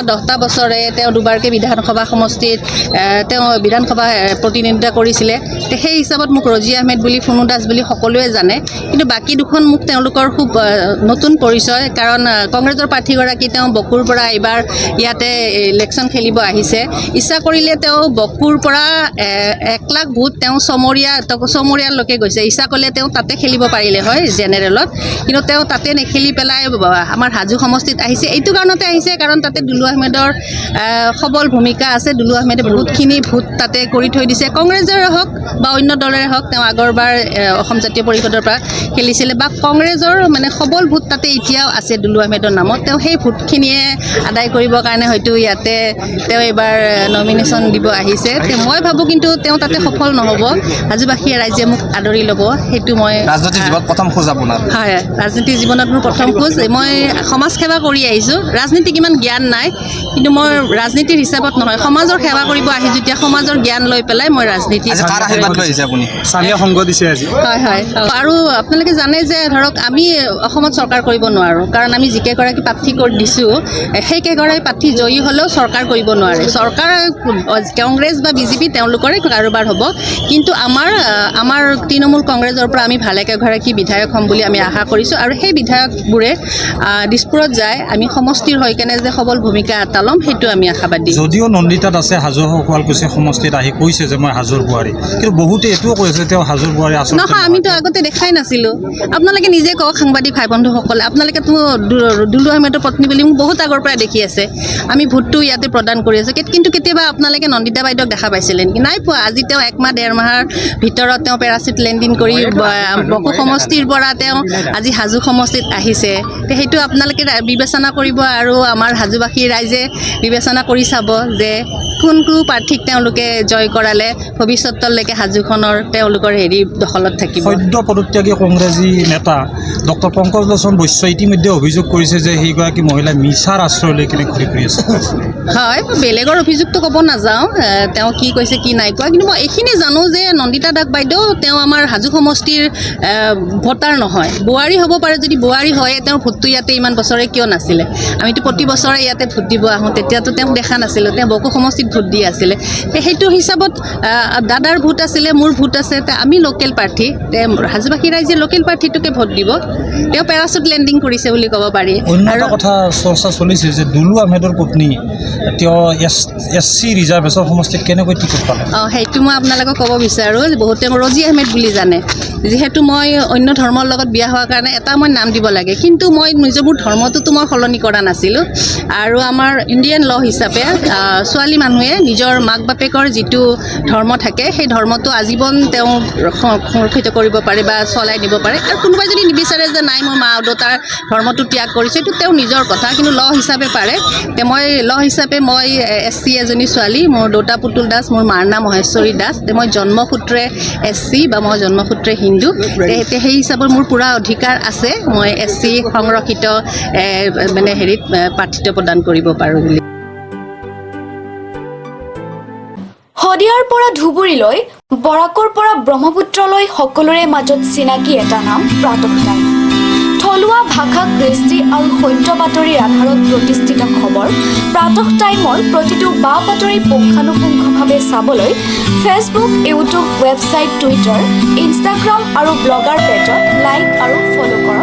10টা বছৰে তেওঁ দুবাৰকৈ বিধানসভা সমষ্টিত তেওঁ বিধানসভা প্ৰতিনিধিত্ব কৰিছিলে। সেই হিচাপত মোক ৰজি আহমেদ বুলি, ফুনু দাস বুলি সকলোৱে জানে। কিন্তু বাকী দুখন মোক তেওঁলোকৰ খুব নতুন পৰিচয়, কাৰণ কংগ্ৰেছৰ প্ৰাৰ্থীগৰাকী তেওঁ বকুৰ পৰা এইবাৰ ইয়াতে ইলেকশ্যন খেলিব আহিছে। ইচ্ছা কৰিলে তেওঁ বকুৰ পৰা 1 লাখ ভোট তেওঁ চমৰীয়ালৈকে গৈছে। ইচ্ছা কৰিলে তেওঁ তাতে খেলিব পাৰিলে হয় জেনেৰেলত, কিন্তু তেওঁ তাতে নেখেলি পেলাই আমাৰ হাজো সমষ্টিত আহিছে। এইটো কাৰণতে আহিছে কাৰণ তাতে দুলু আহমেদৰ সবল ভূমিকা আছে। দুলু আহমেদে বহুতখিনি ভোট তাতে কৰি থৈ দিছে, কংগ্ৰেছৰে হওক বা অন্য দলৰে হওক। তেওঁ আগৰবাৰ অসম জাতীয় পৰিষদৰ পৰা খেলিছিলে বা কংগ্ৰেছৰ মানে সবল ভোট তাতে এতিয়াও আছে দুলু আহমেদৰ নামত। তেওঁ সেই ভোটখিনিয়ে আদায় কৰিবৰ কাৰণে হয়তো ইয়াতে তেওঁ এইবাৰ নমিনেশ্যন দিব আহিছে। মই ভাবোঁ কিন্তু তেওঁ তাতে সফল নহ'ব। হাজোবাসীয়ে ৰাইজে মোক আদৰি ল'ব, সেইটো মই ৰাজনৈতিক জীৱনত প্ৰথম খোজ আপোনাৰ। হয়, ৰাজনীতিৰ জীৱনত মোৰ প্ৰথম খোজ। মই সমাজ সেৱা কৰি আহিছোঁ। ৰাজনীতিক ইমান জ্ঞান নাই, কিন্তু মই ৰাজনীতিৰ হিচাপত নহয়, সমাজৰ সেৱা কৰিব আহি যেতিয়া সমাজৰ জ্ঞান লৈ পেলাই মই ৰাজনীতি। কাৰ আশীৰ্বাদ লৈ আহিছে আপুনি? স্থানীয় সংঘ দিছে আজি। হয়। আৰু আপোনালোকে জানে যে ধৰক আমি অসমত চৰকাৰ কৰিব নোৱাৰোঁ, কাৰণ আমি যিকেইগৰাকী প্ৰাৰ্থী কৰি দিছোঁ সেইকেইগৰাকী প্ৰাৰ্থী জয়ী হ'লেও চৰকাৰ কৰিব নোৱাৰে। চৰকাৰ কংগ্ৰেছ বা বিজেপি তেওঁলোকৰে কাৰোবাৰ হ'ব, কিন্তু আমাৰ তৃণমূল কংগ্ৰেছৰ পৰা আমি ভালেকেইগৰাকী বিধায়ক হ'ম বুলি আমি আশা কৰিছোঁ। আৰু সেই বিধায়কবোৰে দিছপুৰত যায় আমি সমষ্টিৰ হৈ কেনে যে সবল ভূমিকা এটা ল'ম, সেইটো আমি আশাবাদী। যদিও নন্দিতাত আছে হাজো শুৱালকুছি সমষ্টিত আহি কৈছে যে মই হাজোৰ বোৱাৰী, কিন্তু বহুতে এইটোও কৈছে তেওঁ হাজোৰ বোৱাৰী আচলতে নহয়। আমিতো আগতে দেখাই নাছিলোঁ। আপোনালোকে নিজে কওক, সাংবাদিক ভাই বন্ধুসকলে, আপোনালোকেতো দুলু আহমেদৰ পত্নী বুলি মোক বহুত আগৰ পৰাই দেখি আছে। আমি ভোটটো ইয়াতে প্ৰদান কৰি আছোঁ, কিন্তু কেতিয়াবা আপোনালোকে নন্দিতা বাইদেউক দেখা পাইছিলে নেকি? নাই পোৱা। আজি তেওঁ 1 মাহ 1.5 মাহৰ ভিতৰত তেওঁ পেৰাচিট লেণ্ডিং কৰি বকো সমষ্টিৰ পৰা তেওঁ আজি হাজো সমষ্টিত আহিছে। সেইটো আপোনালোকে বিবেচনা কৰিব আৰু আমাৰ হাজোবাসী ৰাইজে বিবেচনা কৰি চাব যে কোনটো প্ৰাৰ্থীক তেওঁলোকে জয় কৰালে ভৱিষ্যতলৈকে হাজোখনৰ তেওঁলোকৰ দখলত থাকিব। সদ্য পদত্যাগী কংগ্ৰেছী নেতা ডক্টৰ পংকজ লোচন বৈশ্যই ইতিমধ্যে অভিযোগ কৰিছে যে সেইগৰাকী মহিলাই মিছাৰ আশ্ৰয় লৈ কিনে ঘূৰি ফুৰি আছে। হয়, বেলেগৰ অভিযোগটো ক'ব নাযাওঁ, তেওঁ কি কৈছে কি নাই কোৱা, কিন্তু মই এইখিনি জানো যে নন্দিতা দাস বাইদেউ তেওঁ আমাৰ হাজো সমষ্টিৰ ভোটাৰ নহয়। বোৱাৰী হ'ব পাৰে, যদি বোৱাৰী হয় তেওঁৰ ভোটটো ইয়াতে ইমান বছৰে কিয় নাছিলে? আমিতো প্ৰতি বছৰে ইয়াতে ভোট দিব আহোঁ, তেতিয়াতো তেওঁক দেখা নাছিলোঁ। তেওঁ বকো সমষ্টিত ভোট দি আছিলে। সেইটো হিচাপত দাদাৰ ভোট আছিলে, মোৰ ভোট আছে। আমি লোকেল প্ৰাৰ্থী, হাজোবাসী ৰাইজে লোকেল প্ৰাৰ্থীটোকে ভোট দিব। তেওঁ পেৰাচুট লেণ্ডিং কৰিছে বুলি ক'ব পাৰি। অন্য এটা কথা চৰ্চা চলিছে যে দুলু আহমেদৰ পত্নী তেওঁ SC ৰিজাৰ্ভেশ্যন সমষ্টিত কেনেকৈ টিকট পালে? সেইটো মই আপোনালোকক ক'ব বিচাৰোঁ। বহুতে ৰজি আহমেদ বুলি জানে। যিহেতু মই অন্য ধৰ্মৰ লগত বিয়া হোৱাৰ কাৰণে এটা মই নাম দিব লাগে, কিন্তু মই মোৰ ধৰ্মটোতো মই সলনি কৰা নাছিলোঁ। আৰু আমাৰ ইণ্ডিয়ান ল' হিচাপে ছোৱালী মানুহে নিজৰ মাক বাপেকৰ যিটো ধৰ্ম থাকে সেই ধৰ্মটো আজীৱন তেওঁ সংৰক্ষিত কৰিব পাৰে বা চলাই নিব পাৰে। আৰু কোনোবাই যদি নিবিচাৰে যে নাই মোৰ মা দেউতাৰ ধৰ্মটো ত্যাগ কৰিছে, এইটো তেওঁ নিজৰ কথা, কিন্তু ল' হিচাপে পাৰে। মই ল' হিচাপে মই SC এজনী ছোৱালী, মোৰ দেউতা পুতুল দাস, মোৰ মাৰ নাম মহেশ্বৰী দাস। মই জন্মসূত্ৰে SC বা মই জন্মসূত্ৰে হিন্দু। সেই হিচাপত মোৰ পূৰা অধিকাৰ আছে, মই SC সংৰক্ষিত মানে প্ৰাৰ্থিত্ব প্ৰদান কৰিব পাৰোঁ বুলি। শদিয়াৰ পৰা ধুবুৰীলৈ, বৰাকৰ পৰা ব্ৰহ্মপুত্ৰলৈ সকলোৰে মাজত চিনাকি এটা নাম প্ৰাতঃ টাইম। থলুৱা ভাষা, কৃষ্টি আৰু সত্য বাতৰিৰ আধাৰত প্ৰতিষ্ঠিত খবৰ প্ৰাতঃ টাইমৰ প্ৰতিটো বা বাতৰি পুংখানুপুংখভাৱে চাবলৈ Facebook, YouTube, website, Twitter, Instagram আৰু ব্লগাৰ পেজত লাইক আৰু ফ'ল' কৰক।